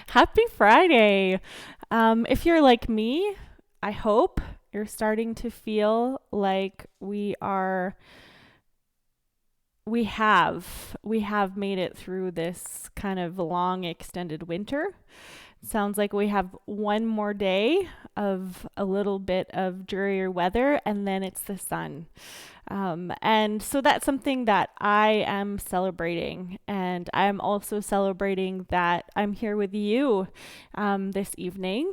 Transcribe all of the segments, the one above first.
Happy Friday. If you're like me, I hope you're starting to feel like we have made it through this kind of long extended winter. Sounds like we have one more day of a little bit of drearier weather, and then it's the sun. And so that's something that I am celebrating. And I'm also celebrating that I'm here with you this evening.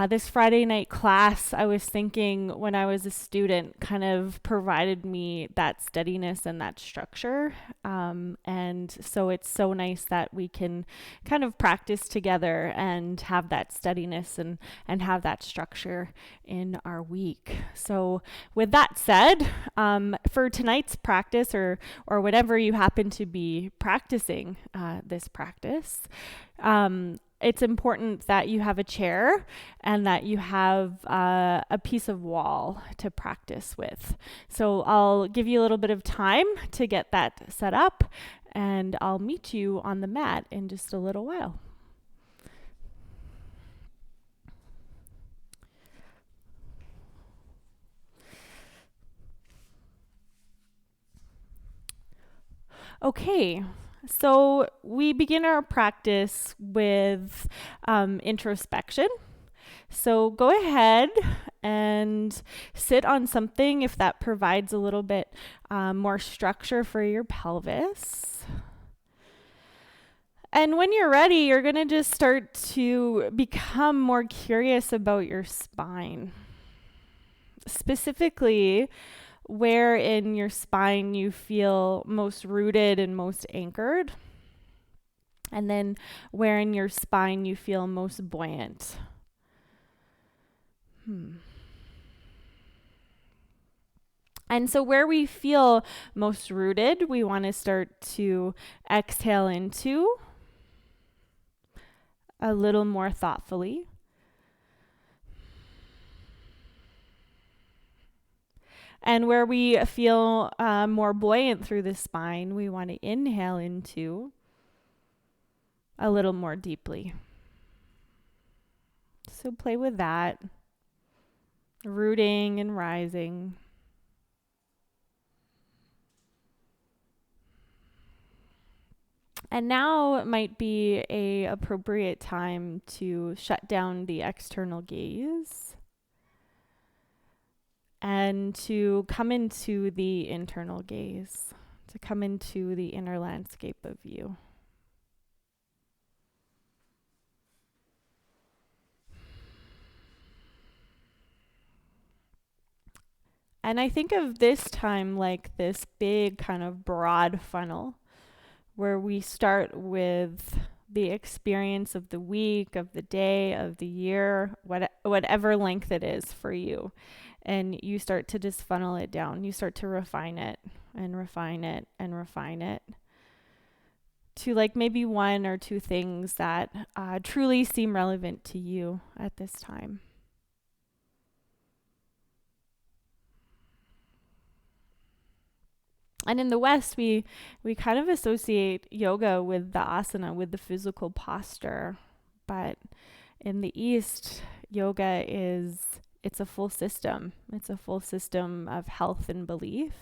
This Friday night class, I was thinking when I was a student, kind of provided me that steadiness and that structure. And so it's so nice that we can kind of practice together and have that steadiness and have that structure in our week. So with that said, for tonight's practice or whenever you happen to be practicing this practice, it's important that you have a chair and that you have a piece of wall to practice with. So I'll give you a little bit of time to get that set up, and I'll meet you on the mat in just a little while. Okay, so we begin our practice with introspection. So go ahead and sit on something if that provides a little bit more structure for your pelvis. And when you're ready, you're going to just start to become more curious about your spine. Specifically, where in your spine you feel most rooted and most anchored, and then where in your spine you feel most buoyant. And so where we feel most rooted, we want to start to exhale into a little more thoughtfully. And where we feel more buoyant through the spine, we want to inhale into a little more deeply. So play with that, rooting and rising. And now it might be an appropriate time to shut down the external gaze and to come into the internal gaze, to come into the inner landscape of you. And I think of this time like this big kind of broad funnel where we start with the experience of the week, of the day, of the year, whatever length it is for you. And you start to just funnel it down. You start to refine it and refine it and refine it to like maybe one or two things that truly seem relevant to you at this time. And in the West, we kind of associate yoga with the asana, with the physical posture. But in the East, yoga it's a full system. It's a full system of health and belief.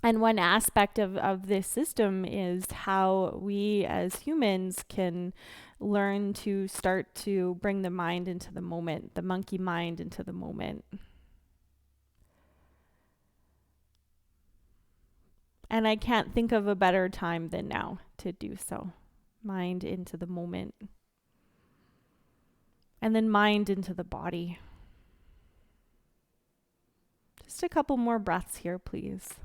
And one aspect of this system is how we as humans can learn to start to bring the mind into the moment, the monkey mind into the moment. And I can't think of a better time than now to do so. Mind into the moment. And then mind into the body. Just a couple more breaths here, please.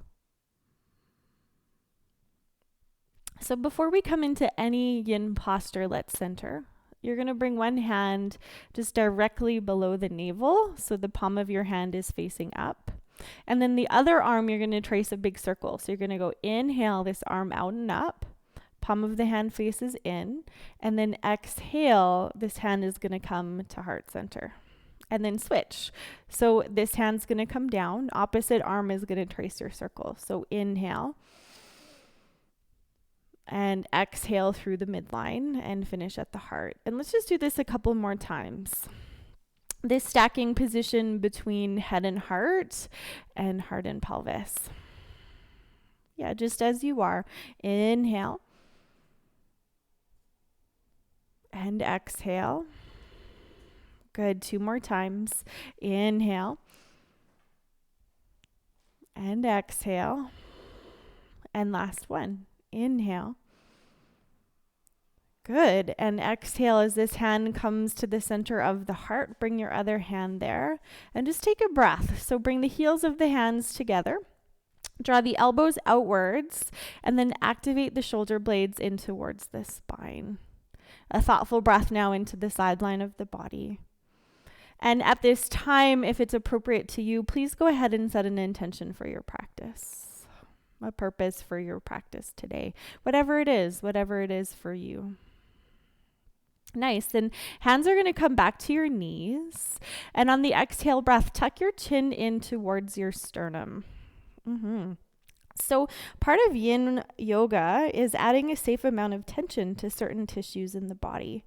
So before we come into any yin posture, let's center. You're going to bring one hand just directly below the navel, so the palm of your hand is facing up. And then the other arm, you're going to trace a big circle. So you're going to go inhale this arm out and up. Palm of the hand faces in. And then exhale, this hand is going to come to heart center. And then switch. So this hand's going to come down. Opposite arm is going to trace your circle. So inhale. And exhale through the midline and finish at the heart. And let's just do this a couple more times. This stacking position between head and heart and pelvis. Yeah, just as you are. Inhale. And exhale. Good. 2 more times. Inhale. And exhale. And last one. Inhale. Good. And exhale as this hand comes to the center of the heart. Bring your other hand there and just take a breath. So bring the heels of the hands together. Draw the elbows outwards and then activate the shoulder blades in towards the spine. A thoughtful breath now into the sideline of the body. And at this time, if it's appropriate to you, please go ahead and set an intention for your practice. A purpose for your practice today. Whatever it is for you. Nice. Then hands are going to come back to your knees. And on the exhale breath, tuck your chin in towards your sternum. So part of yin yoga is adding a safe amount of tension to certain tissues in the body.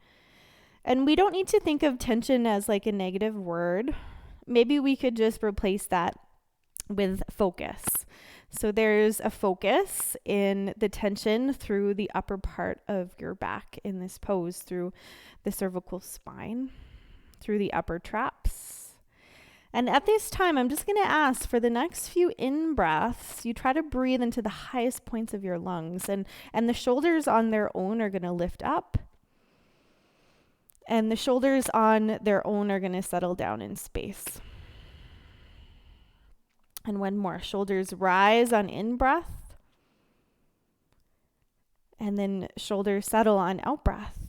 And we don't need to think of tension as like a negative word. Maybe we could just replace that with focus. So there's a focus in the tension through the upper part of your back in this pose, through the cervical spine, through the upper traps. And at this time, I'm just going to ask for the next few in-breaths, you try to breathe into the highest points of your lungs. And the shoulders on their own are going to lift up. And the shoulders on their own are going to settle down in space. And one more. Shoulders rise on in-breath. And then shoulders settle on out-breath.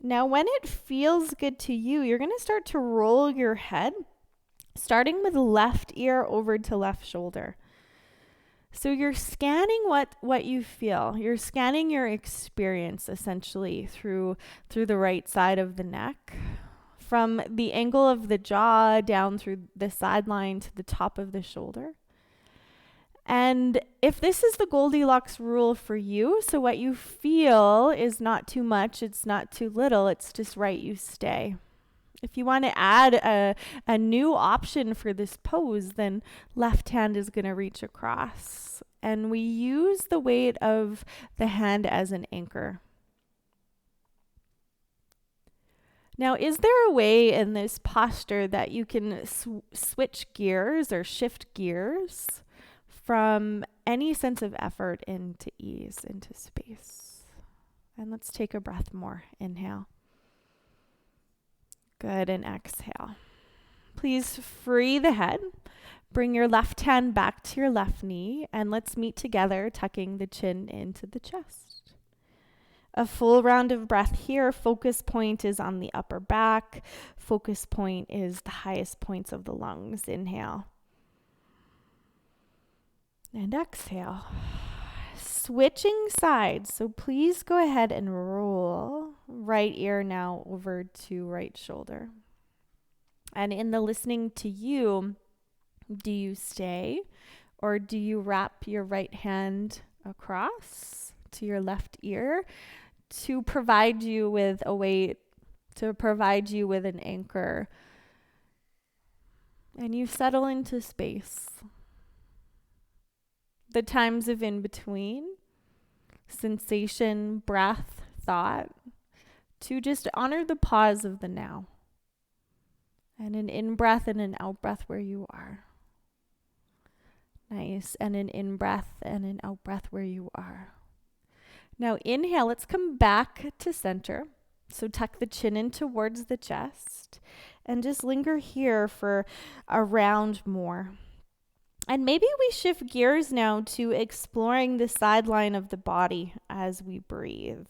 Now, when it feels good to you, you're going to start to roll your head, starting with left ear over to left shoulder. So you're scanning what you feel. You're scanning your experience, essentially, through the right side of the neck. From the angle of the jaw down through the sideline to the top of the shoulder. And if this is the Goldilocks rule for you, so what you feel is not too much, it's not too little, it's just right, you stay. If you want to add a new option for this pose, then left hand is going to reach across. And we use the weight of the hand as an anchor. Now, is there a way in this posture that you can switch gears or shift gears from any sense of effort into ease, into space? And let's take a breath more. Inhale. Good, and exhale. Please free the head. Bring your left hand back to your left knee, and let's meet together, tucking the chin into the chest. A full round of breath here. Focus point is on the upper back. Focus point is the highest points of the lungs. Inhale. And exhale. Switching sides. So please go ahead and roll right ear now over to right shoulder. And in the listening to you, do you stay or do you wrap your right hand across to your left ear to provide you with a weight, to provide you with an anchor? And you settle into space. The times of in between, sensation, breath, thought, to just honor the pause of the now. And an in-breath and an out-breath where you are. Nice. And an in-breath and an out-breath where you are. Now inhale, let's come back to center. So tuck the chin in towards the chest and just linger here for a round more. And maybe we shift gears now to exploring the sideline of the body as we breathe.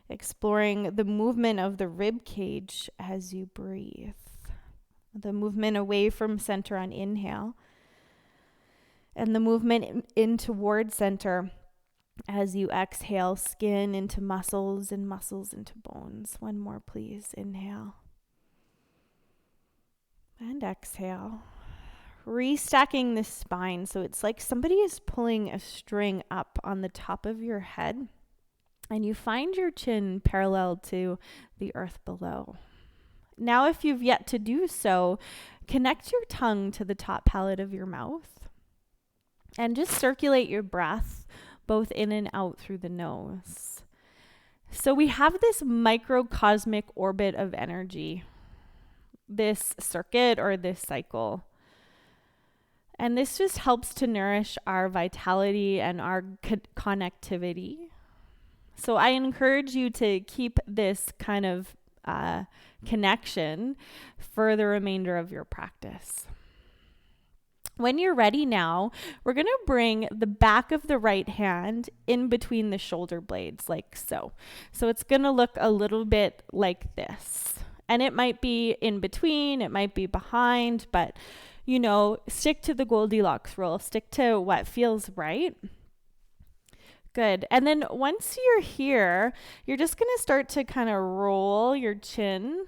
Exploring the movement of the rib cage as you breathe. The movement away from center on inhale. And the movement in toward center as you exhale, skin into muscles and muscles into bones. One more, please. Inhale. And exhale. Restacking the spine. So it's like somebody is pulling a string up on the top of your head, and you find your chin parallel to the earth below. Now, if you've yet to do so, connect your tongue to the top palate of your mouth and just circulate your breath both in and out through the nose. So we have this microcosmic orbit of energy, this circuit or this cycle. And this just helps to nourish our vitality and our connectivity. So I encourage you to keep this kind of connection for the remainder of your practice. When you're ready now, we're going to bring the back of the right hand in between the shoulder blades, like so. So it's going to look a little bit like this. And it might be in between, it might be behind, but stick to the Goldilocks rule. Stick to what feels right. Good. And then once you're here, you're just going to start to kind of roll your chin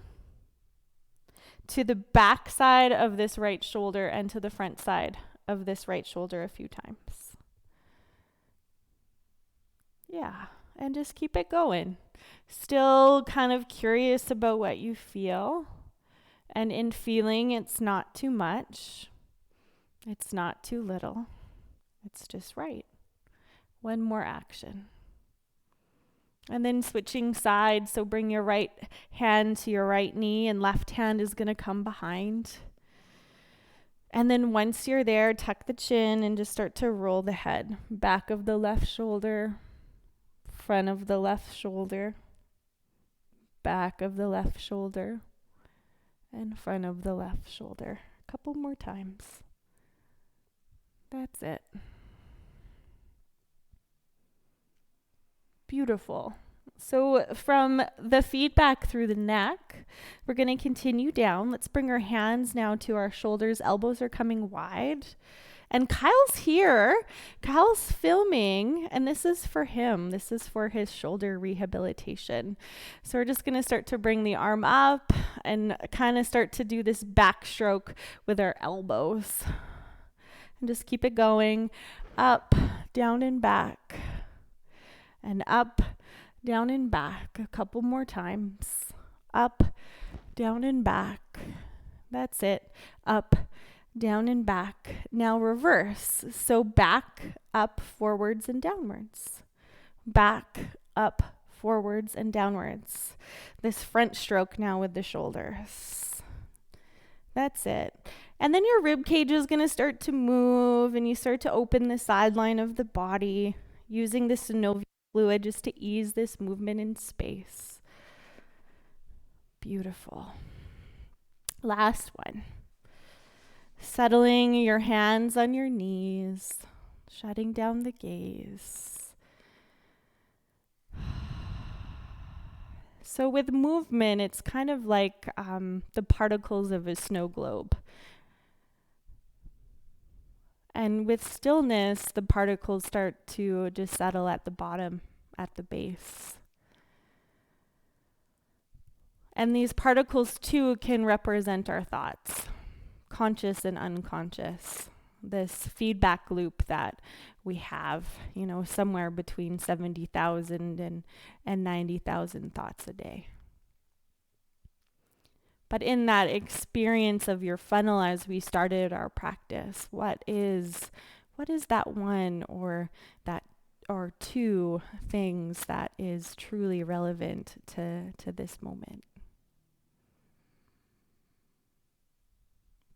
to the back side of this right shoulder and to the front side of this right shoulder a few times. Yeah. And just keep it going. Still kind of curious about what you feel. And in feeling, it's not too much. It's not too little. It's just right. One more action. And then switching sides. So bring your right hand to your right knee and left hand is going to come behind. And then once you're there, tuck the chin and just start to roll the head. Back of the left shoulder, front of the left shoulder, back of the left shoulder, and front of the left shoulder. A couple more times. That's it. Beautiful. So from the feedback through the neck, we're going to continue down. Let's bring our hands now to our shoulders. Elbows are coming wide. And Kyle's here. Kyle's filming, and this is for him. This is for his shoulder rehabilitation. So we're just going to start to bring the arm up and kind of start to do this backstroke with our elbows. And just keep it going. Up, down, and back. And up, down, and back. A couple more times. Up, down, and back. That's it. Up, down, and back. Now reverse. So back, up, forwards, and downwards. Back, up, forwards, and downwards. This front stroke now with the shoulders. That's it. And then your rib cage is going to start to move, and you start to open the sideline of the body using the synovial fluid just to ease this movement in space. Beautiful. Last one. Settling your hands on your knees, shutting down the gaze. So with movement, it's kind of like the particles of a snow globe. And with stillness, the particles start to just settle at the bottom, at the base. And these particles, too, can represent our thoughts, conscious and unconscious. This feedback loop that we have, somewhere between 70,000 and 90,000 thoughts a day. But in that experience of your funnel as we started our practice, what is that one or two things that is truly relevant to this moment?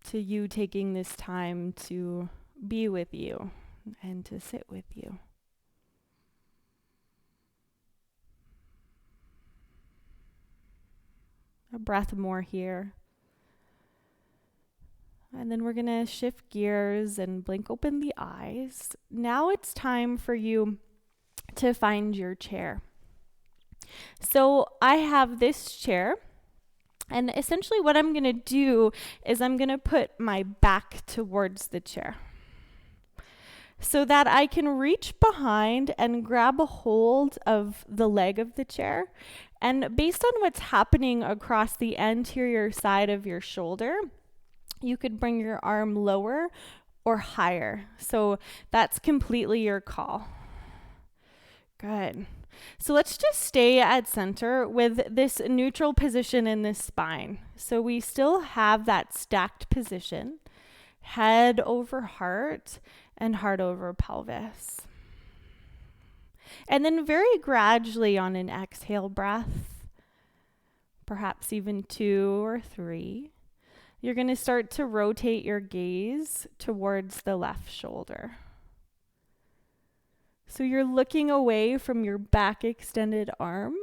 To you taking this time to be with you and to sit with you. A breath more here. And then we're going to shift gears and blink open the eyes. Now it's time for you to find your chair. So I have this chair, and essentially what I'm going to do is I'm going to put my back towards the chair. so that I can reach behind and grab a hold of the leg of the chair. And based on what's happening across the anterior side of your shoulder, you could bring your arm lower or higher. So that's completely your call. Good. So let's just stay at center with this neutral position in the spine. So we still have that stacked position, head over heart and heart over pelvis. And then very gradually on an exhale breath, perhaps even 2 or 3, you're going to start to rotate your gaze towards the left shoulder. So you're looking away from your back extended arm.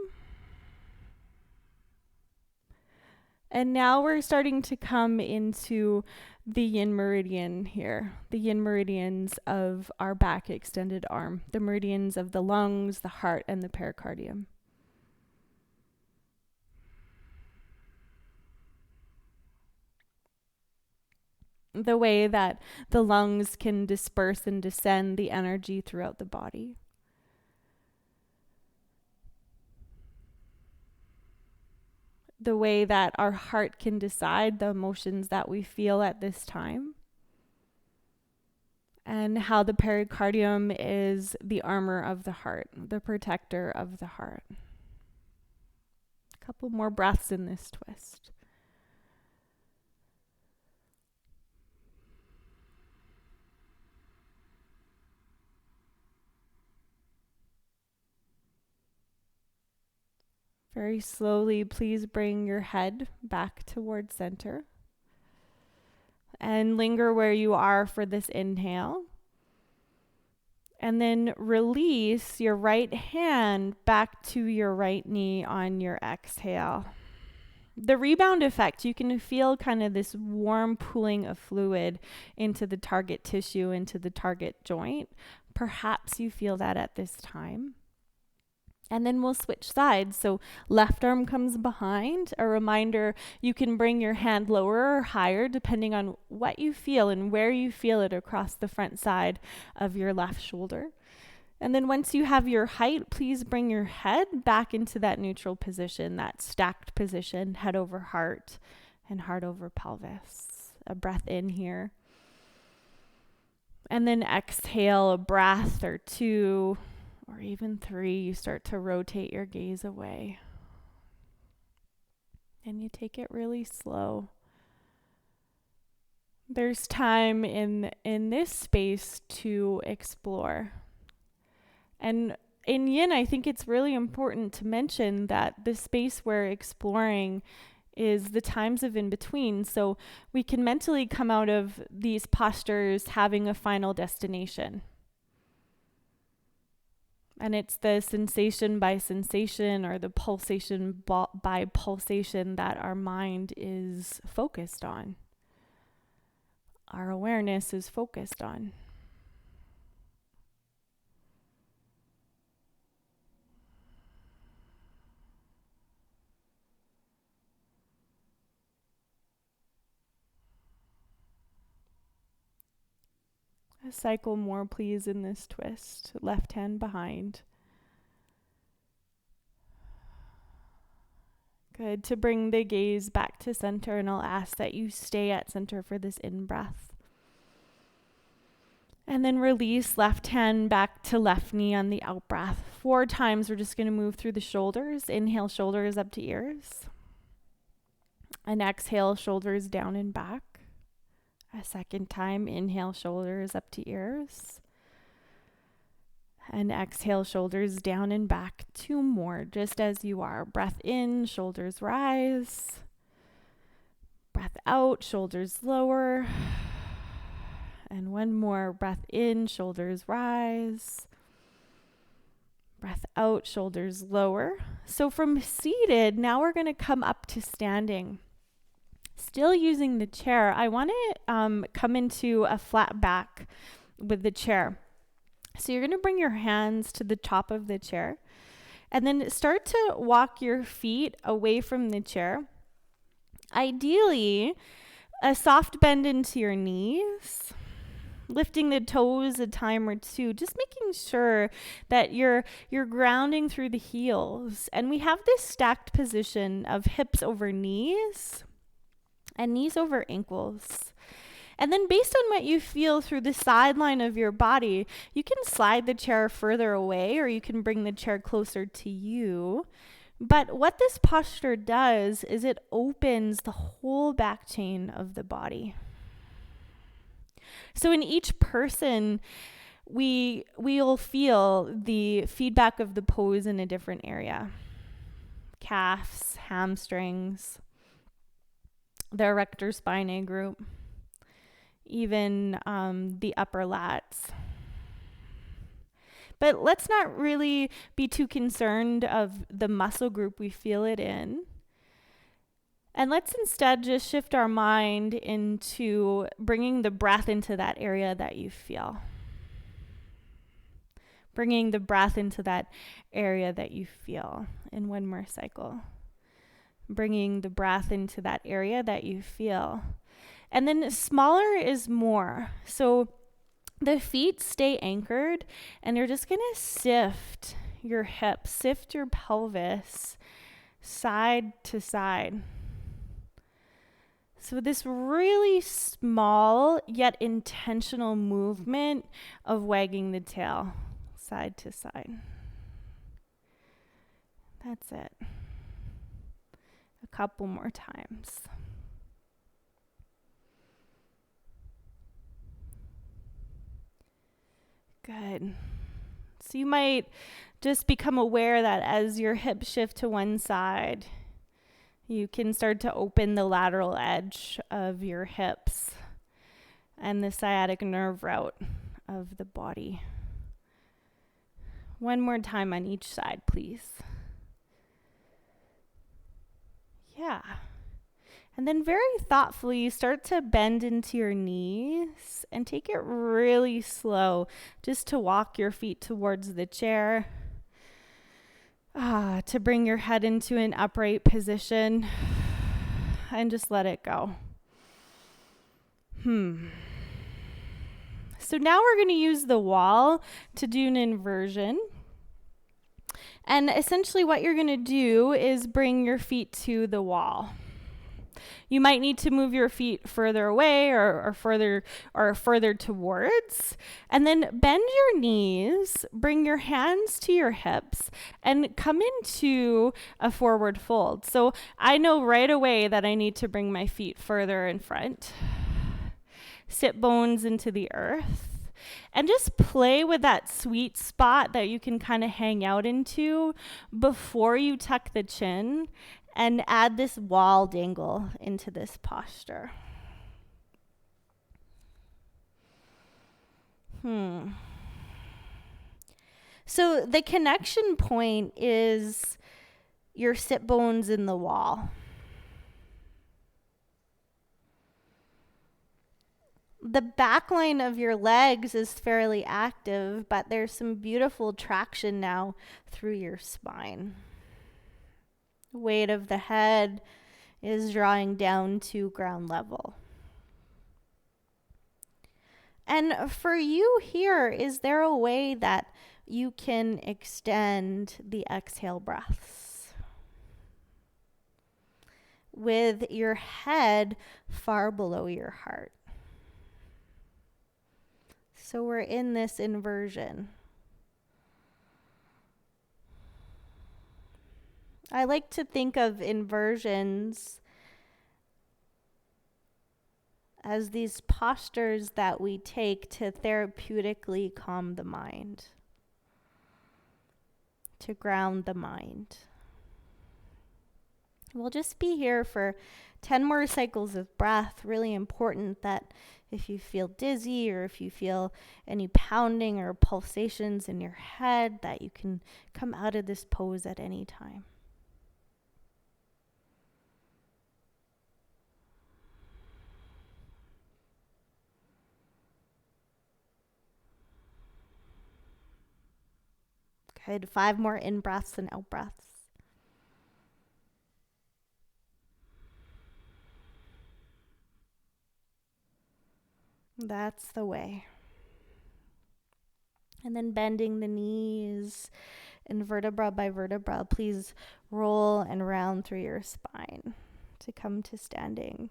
And now we're starting to come into the yin meridian here, the yin meridians of our back extended arm, the meridians of the lungs, the heart, and the pericardium. The way that the lungs can disperse and descend the energy throughout the body. The way that our heart can decide the emotions that we feel at this time. And how the pericardium is the armor of the heart, the protector of the heart. A couple more breaths in this twist. Very slowly, please bring your head back towards center. And linger where you are for this inhale. And then release your right hand back to your right knee on your exhale. The rebound effect, you can feel kind of this warm pooling of fluid into the target tissue, into the target joint. Perhaps you feel that at this time. And then we'll switch sides. So left arm comes behind. A reminder, you can bring your hand lower or higher depending on what you feel and where you feel it across the front side of your left shoulder. And then once you have your height, please bring your head back into that neutral position, that stacked position, head over heart and heart over pelvis. A breath in here. And then exhale, a breath or 2 or even 3, you start to rotate your gaze away. And you take it really slow. There's time in this space to explore. And in yin, I think it's really important to mention that the space we're exploring is the times of in between. So we can mentally come out of these postures having a final destination. And it's the sensation by sensation or the pulsation by pulsation that our mind is focused on. Our awareness is focused on. A cycle more, please, in this twist. Left hand behind. Good. To bring the gaze back to center, and I'll ask that you stay at center for this in-breath. And then release left hand back to left knee on the out-breath. 4 times, we're just going to move through the shoulders. Inhale, shoulders up to ears. And exhale, shoulders down and back. A second time, inhale, shoulders up to ears. And exhale, shoulders down and back. 2 more, just as you are. Breath in, shoulders rise. Breath out, shoulders lower. And 1 more, breath in, shoulders rise. Breath out, shoulders lower. So from seated, now we're going to come up to standing. Still using the chair, I want to come into a flat back with the chair. So you're going to bring your hands to the top of the chair and then start to walk your feet away from the chair. Ideally, a soft bend into your knees, lifting the toes a time or two, just making sure that you're grounding through the heels. And we have this stacked position of hips over knees and knees over ankles. And then based on what you feel through the sideline of your body, you can slide the chair further away or you can bring the chair closer to you. But what this posture does is it opens the whole back chain of the body. So in each person, we'll feel the feedback of the pose in a different area. Calves, hamstrings, the erector spinae group, even the upper lats. But let's not really be too concerned of the muscle group we feel it in. And let's instead just shift our mind into bringing the breath into that area that you feel. Bringing the breath into that area that you feel in one more cycle. Bringing the breath into that area that you feel. And then smaller is more. So the feet stay anchored and you're just going to sift your hips, sift your pelvis side to side. So this really small yet intentional movement of wagging the tail side to side. That's it. A couple more times. Good. So you might just become aware that as your hips shift to one side, you can start to open the lateral edge of your hips and the sciatic nerve route of the body. One more time on each side, please. Yeah. And then very thoughtfully start to bend into your knees and take it really slow just to walk your feet towards the chair. To bring your head into an upright position and just let it go. So now we're going to use the wall to do an inversion. And essentially what you're going to do is bring your feet to the wall. You might need to move your feet further away or further towards. And then bend your knees, bring your hands to your hips, and come into a forward fold. So I know right away that I need to bring my feet further in front. Sit bones into the earth. And just play with that sweet spot that you can kind of hang out into before you tuck the chin. And add this wall dangle into this posture. So the connection point is your sit bones in the wall. The back line of your legs is fairly active, but there's some beautiful traction now through your spine. The weight of the head is drawing down to ground level. And for you here, is there a way that you can extend the exhale breaths with your head far below your heart? So we're in this inversion. I like to think of inversions as these postures that we take to therapeutically calm the mind, to ground the mind. We'll just be here for 10 more cycles of breath. Really important that if you feel dizzy or if you feel any pounding or pulsations in your head, that you can come out of this pose at any time. Good. 5 more in breaths and out breaths. That's the way. And then bending the knees and vertebra by vertebra, please roll and round through your spine to come to standing.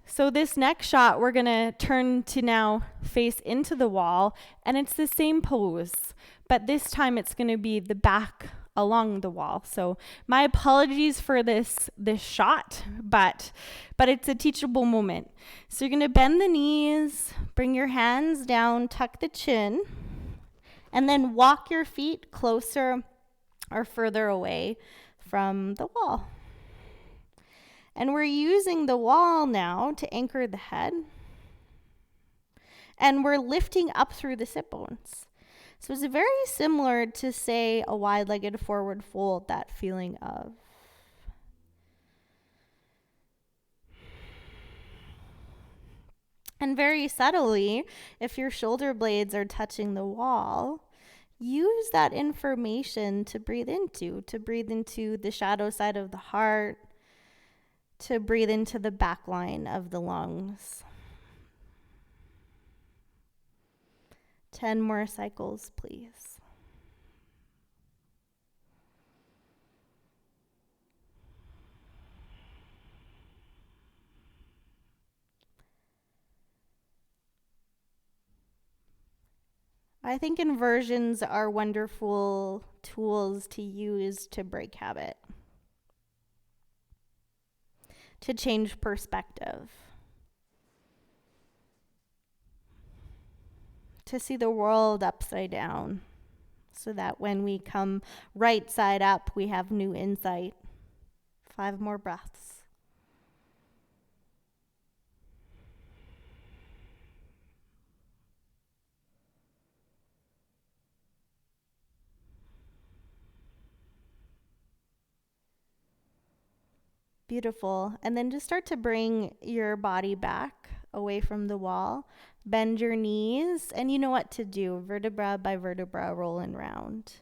So this next shot, we're going to turn to now face into the wall, and it's the same pose, but this time it's going to be the back along the wall. So my apologies for this shot, but it's a teachable moment. So you're going to bend the knees, bring your hands down, tuck the chin, and then walk your feet closer or further away from the wall. And we're using the wall now to anchor the head. And we're lifting up through the sit bones. So it's very similar to, say, a wide-legged forward fold, that feeling of. And very subtly, if your shoulder blades are touching the wall, use that information to breathe into the shadow side of the heart, to breathe into the back line of the lungs. 10 more cycles, please. I think inversions are wonderful tools to use to break habit, to change perspective, to see the world upside down, so that when we come right side up, we have new insight. 5 more breaths. Beautiful. And then just start to bring your body back away from the wall. Bend your knees, and you know what to do. Vertebra by vertebra, rolling round.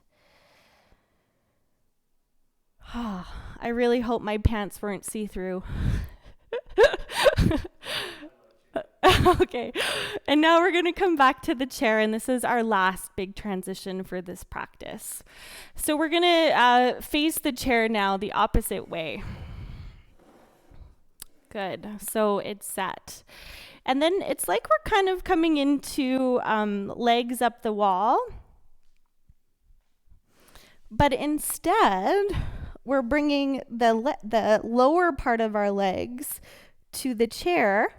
I really hope my pants weren't see-through. Okay. And now we're going to come back to the chair, and this is our last big transition for this practice. So we're going to face the chair now the opposite way. Good. So it's set. And then it's like we're kind of coming into legs up the wall. But instead, we're bringing the lower part of our legs to the chair.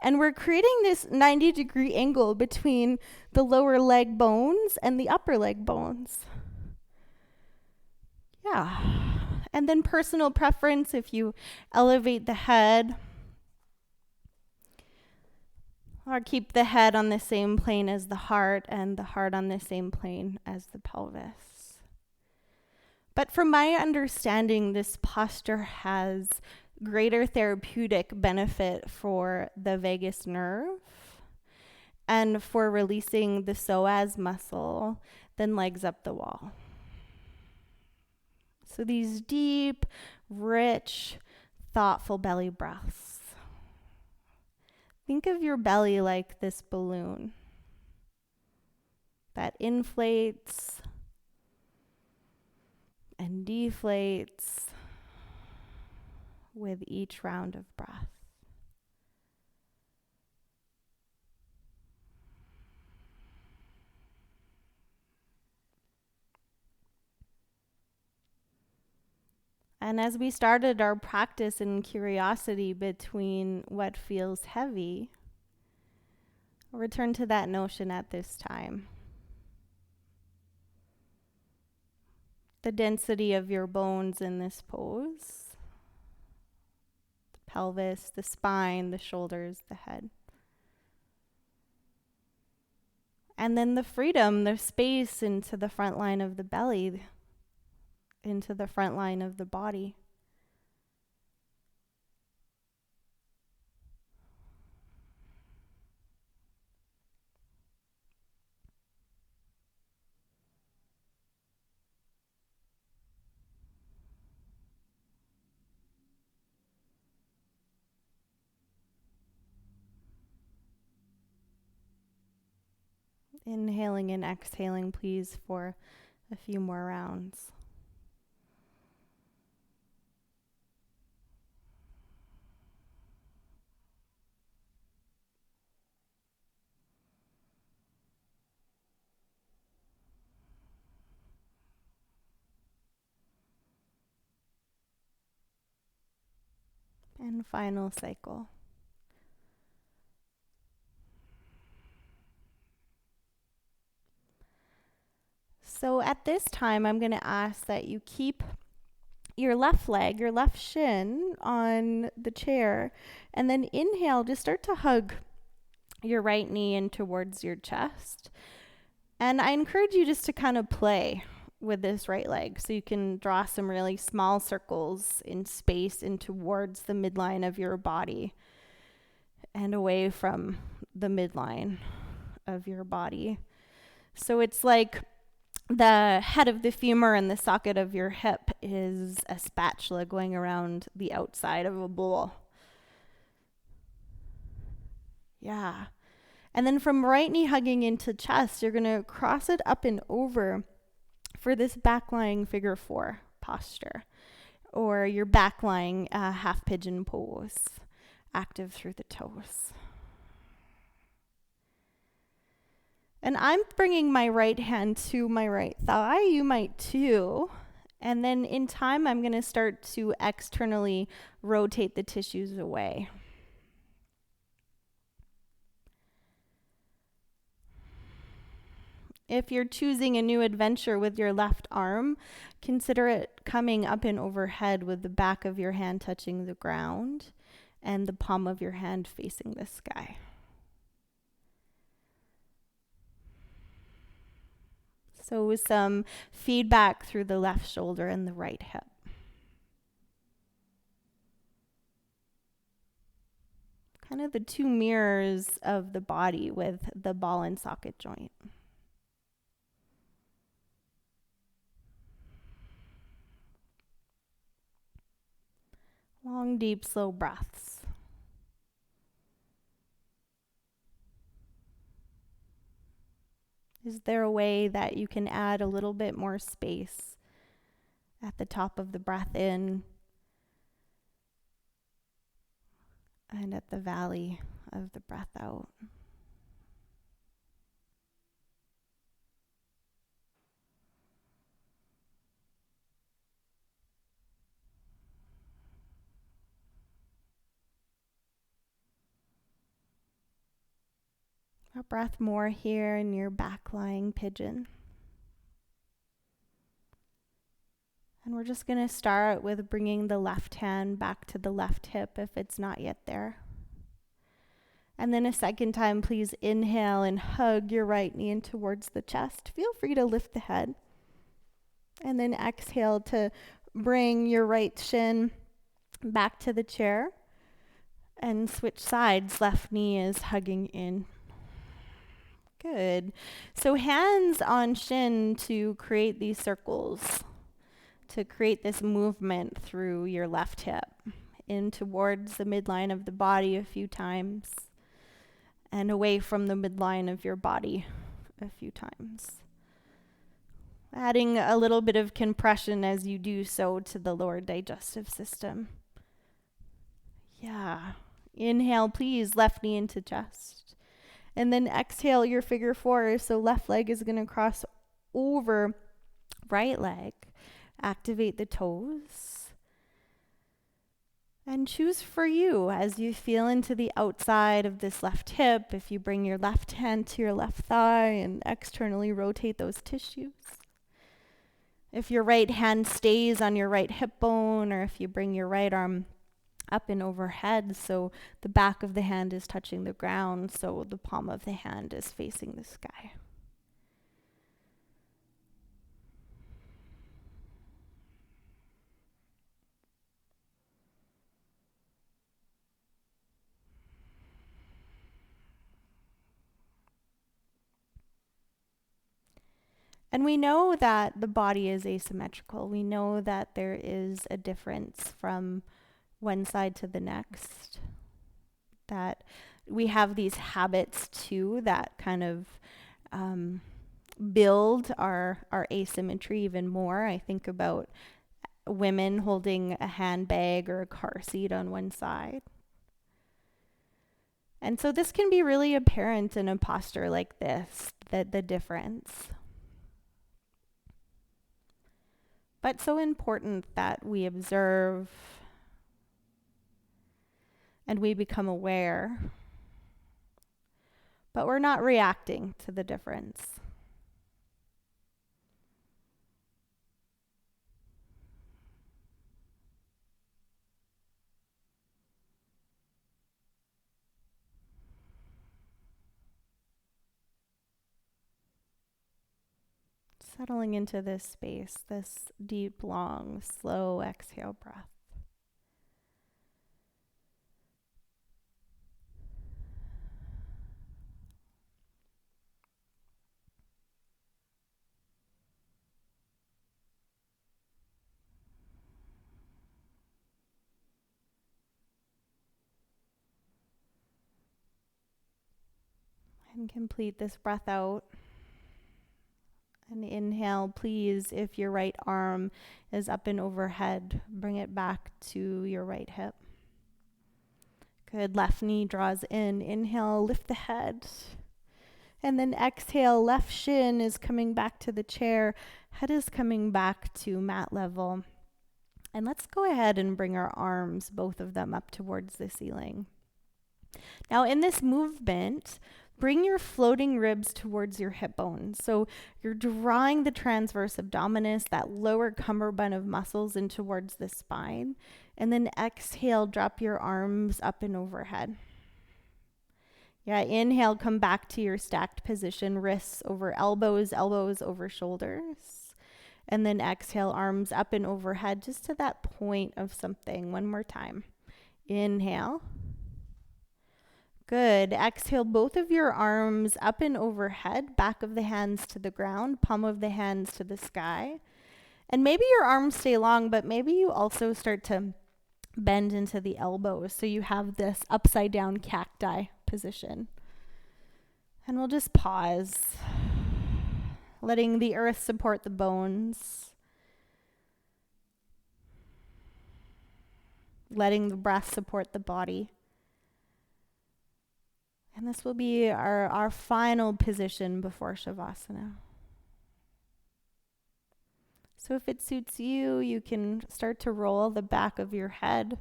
And we're creating this 90-degree angle between the lower leg bones and the upper leg bones. Yeah. And then personal preference, if you elevate the head or keep the head on the same plane as the heart and the heart on the same plane as the pelvis. But from my understanding, this posture has greater therapeutic benefit for the vagus nerve and for releasing the psoas muscle than legs up the wall. So these deep, rich, thoughtful belly breaths. Think of your belly like this balloon that inflates and deflates with each round of breath. And as we started our practice in curiosity between what feels heavy, return to that notion at this time. The density of your bones in this pose, the pelvis, the spine, the shoulders, the head. And then the freedom, the space into the front line of the belly, into the front line of the body. Inhaling and exhaling, please, for a few more rounds. And final cycle. So at this time, I'm going to ask that you keep your left leg, your left shin on the chair, and then inhale, just start to hug your right knee in towards your chest. And I encourage you just to kind of play with this right leg. So you can draw some really small circles in space in towards the midline of your body and away from the midline of your body. So it's like the head of the femur and the socket of your hip is a spatula going around the outside of a bowl. Yeah. And then from right knee hugging into chest, you're going to cross it up and over for this back lying figure 4 posture, or your back lying half pigeon pose, active through the toes. And I'm bringing my right hand to my right thigh. You might too. And then in time, I'm going to start to externally rotate the tissues away. If you're choosing a new adventure with your left arm, consider it coming up and overhead with the back of your hand touching the ground and the palm of your hand facing the sky. So with some feedback through the left shoulder and the right hip. Kind of the two mirrors of the body with the ball and socket joint. Long, deep, slow breaths. Is there a way that you can add a little bit more space at the top of the breath in and at the valley of the breath out? A breath more here in your back lying pigeon. And we're just going to start with bringing the left hand back to the left hip if it's not yet there. And then a second time, please inhale and hug your right knee in towards the chest. Feel free to lift the head. And then exhale to bring your right shin back to the chair. And switch sides. Left knee is hugging in. Good. So hands on shin to create these circles, to create this movement through your left hip, in towards the midline of the body a few times, and away from the midline of your body a few times. Adding a little bit of compression as you do so to the lower digestive system. Yeah. Inhale, please, left knee into chest. And then exhale your figure 4. So left leg is going to cross over right leg. Activate the toes. And choose for you as you feel into the outside of this left hip. If you bring your left hand to your left thigh and externally rotate those tissues. If your right hand stays on your right hip bone, or if you bring your right arm up and overhead, so the back of the hand is touching the ground, so the palm of the hand is facing the sky. And we know that the body is asymmetrical. We know that there is a difference from one side to the next, that we have these habits too that kind of build our asymmetry even more. I think about women holding a handbag or a car seat on one side. And so this can be really apparent in a posture like this, the difference. But so important that we observe and we become aware, but we're not reacting to the difference. Settling into this space, this deep, long, slow exhale breath. And complete this breath out. And inhale, please, if your right arm is up and overhead, bring it back to your right hip. Good. Left knee draws in. Inhale, lift the head. And then exhale, left shin is coming back to the chair. Head is coming back to mat level. And let's go ahead and bring our arms, both of them, up towards the ceiling. Now in this movement, bring your floating ribs towards your hip bones. So you're drawing the transverse abdominis, that lower cummerbund of muscles, in towards the spine. And then exhale, drop your arms up and overhead. Yeah, inhale, come back to your stacked position, wrists over elbows, elbows over shoulders. And then exhale, arms up and overhead, just to that point of something. One more time. Inhale. Good. Exhale, both of your arms up and overhead, back of the hands to the ground, palm of the hands to the sky. And maybe your arms stay long, but maybe you also start to bend into the elbows, so you have this upside down cacti position. And we'll just pause, letting the earth support the bones, letting the breath support the body. And this will be our final position before Shavasana. So if it suits you, you can start to roll the back of your head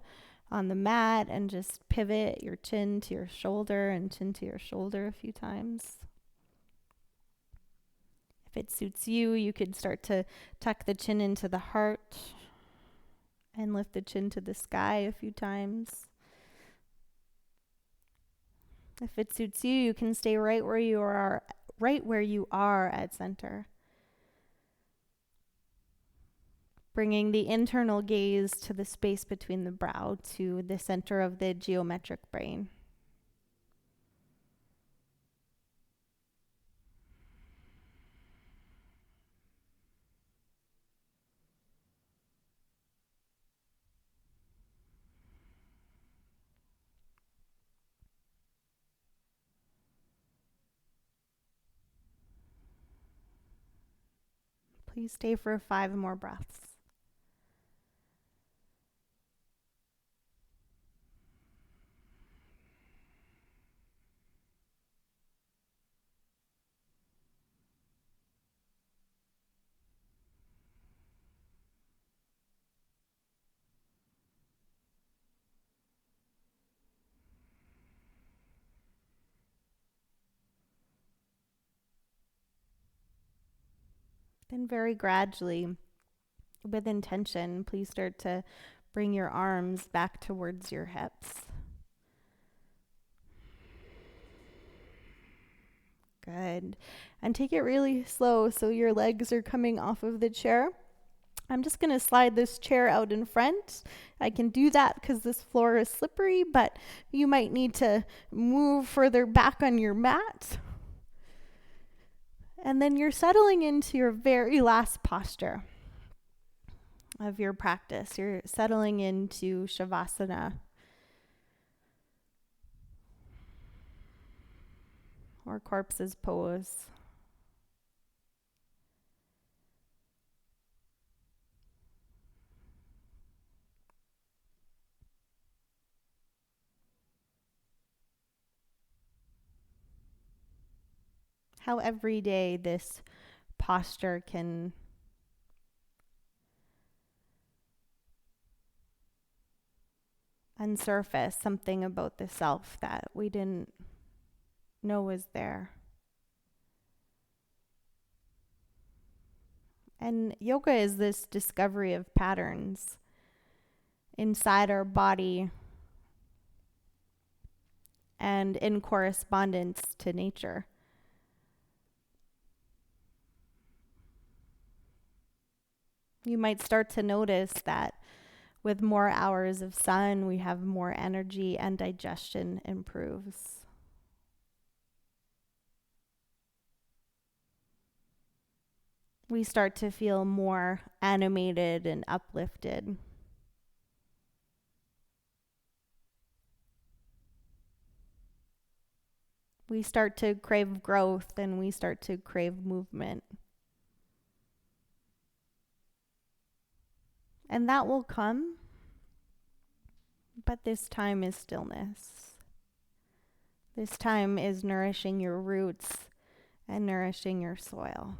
on the mat and just pivot your chin to your shoulder and chin to your shoulder a few times. If it suits you, you could start to tuck the chin into the heart and lift the chin to the sky a few times. If it suits you, you can stay right where you are at center. Bringing the internal gaze to the space between the brow, to the center of the geometric brain. Please stay for 5 more breaths. Then very gradually, with intention, please start to bring your arms back towards your hips. Good. And take it really slow so your legs are coming off of the chair. I'm just going to slide this chair out in front. I can do that because this floor is slippery, but you might need to move further back on your mat. And then you're settling into your very last posture of your practice. You're settling into Shavasana, or corpse's pose. how every day this posture can unsurface something about the self that we didn't know was there. And yoga is this discovery of patterns inside our body and in correspondence to nature. You might start to notice that with more hours of sun, we have more energy and digestion improves. We start to feel more animated and uplifted. We start to crave growth and we start to crave movement. And that will come, but this time is stillness. This time is nourishing your roots and nourishing your soil.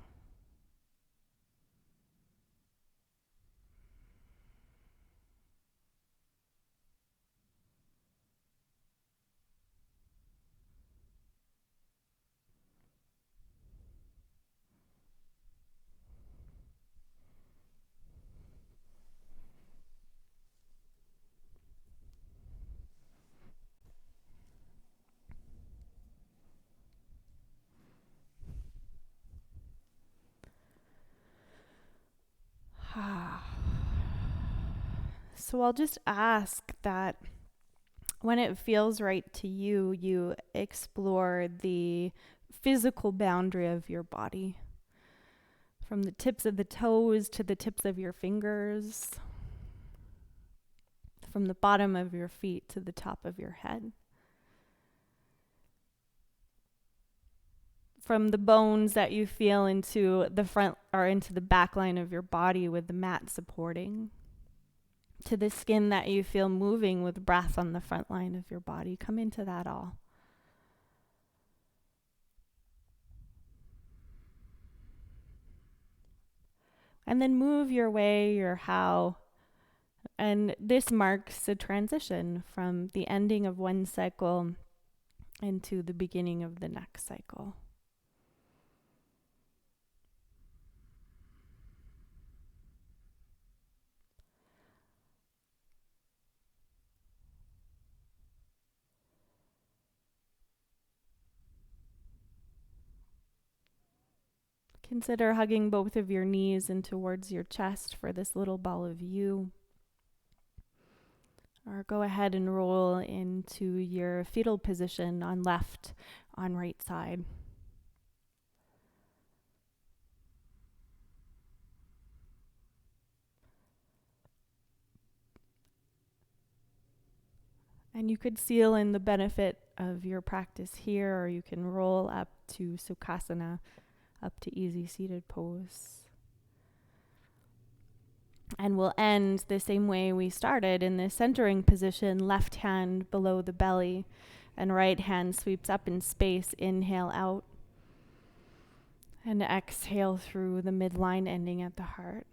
So I'll just ask that when it feels right to you, you explore the physical boundary of your body. From the tips of the toes to the tips of your fingers. From the bottom of your feet to the top of your head. From the bones that you feel into the front or into the back line of your body with the mat supporting, to the skin that you feel moving with breath on the front line of your body. Come into that all. And then move your way, your how. And this marks a transition from the ending of one cycle into the beginning of the next cycle. Consider hugging both of your knees in towards your chest for this little ball of you. Or go ahead and roll into your fetal position on left, on right side. And you could seal in the benefit of your practice here, or you can roll up to Sukhasana, up to easy seated pose. And we'll end the same way we started in the centering position, left hand below the belly and right hand sweeps up in space. Inhale out and exhale through the midline ending at the heart.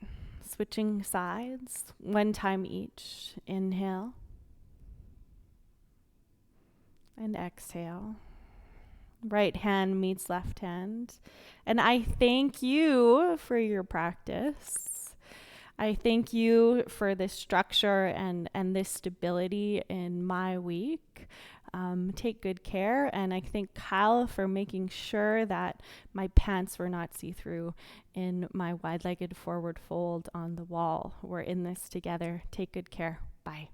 Switching sides, one time each. Inhale and exhale. Right hand meets left hand. And I thank you for your practice. I thank you for this structure and this stability in my week. Take good care. And I thank Kyle for making sure that my pants were not see-through in my wide-legged forward fold on the wall. We're in this together. Take good care. Bye.